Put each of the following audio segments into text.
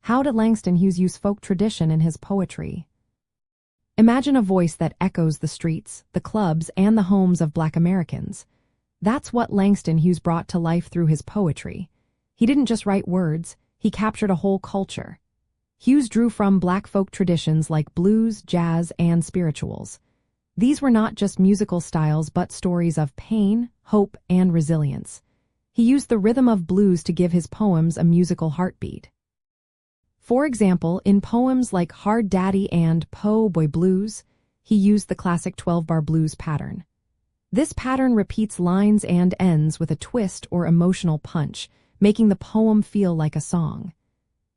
How did Langston Hughes use folk tradition in his poetry? Imagine a voice that echoes the streets, the clubs, and the homes of Black Americans. That's what Langston Hughes brought to life through his poetry. He didn't just write words, he captured a whole culture. Hughes drew from Black folk traditions like blues, jazz, and spirituals. These were not just musical styles but stories of pain, hope, and resilience. He used the rhythm of blues to give his poems a musical heartbeat. For example, in poems like Hard Daddy and Po' Boy Blues, he used the classic 12-bar blues pattern. This pattern repeats lines and ends with a twist or emotional punch, making the poem feel like a song.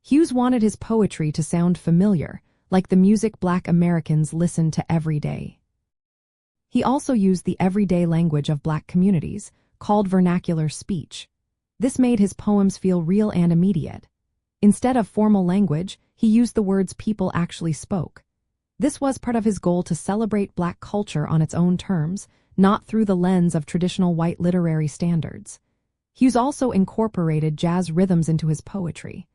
Hughes wanted his poetry to sound familiar, like the music Black Americans listened to every day. He also used the everyday language of Black communities, called vernacular speech. This made his poems feel real and immediate. Instead of formal language, he used the words people actually spoke. This was part of his goal to celebrate Black culture on its own terms, not through the lens of traditional white literary standards. Hughes also incorporated jazz rhythms into his poetry.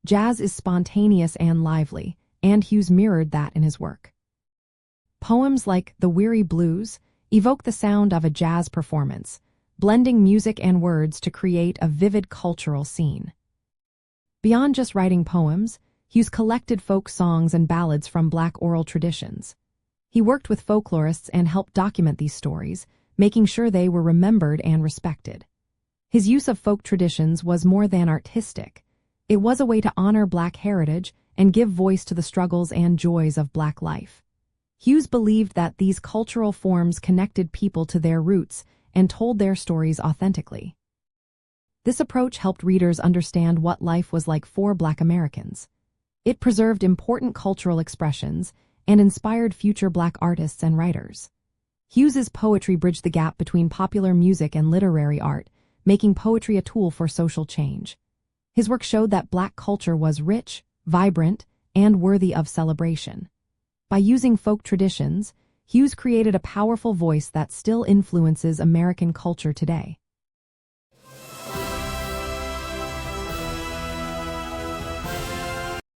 Jazz is spontaneous and lively, and Hughes mirrored that in his work. Poems like The Weary Blues evoke the sound of a jazz performance, blending music and words to create a vivid cultural scene. Beyond just writing poems, Hughes collected folk songs and ballads from Black oral traditions. He worked with folklorists and helped document these stories, making sure they were remembered and respected. His use of folk traditions was more than artistic. It was a way to honor Black heritage and give voice to the struggles and joys of Black life. Hughes believed that these cultural forms connected people to their roots and told their stories authentically. This approach helped readers understand what life was like for Black Americans. It preserved important cultural expressions and inspired future Black artists and writers. Hughes's poetry bridged the gap between popular music and literary art, making poetry a tool for social change. His work showed that Black culture was rich, vibrant, and worthy of celebration. By using folk traditions, Hughes created a powerful voice that still influences American culture today.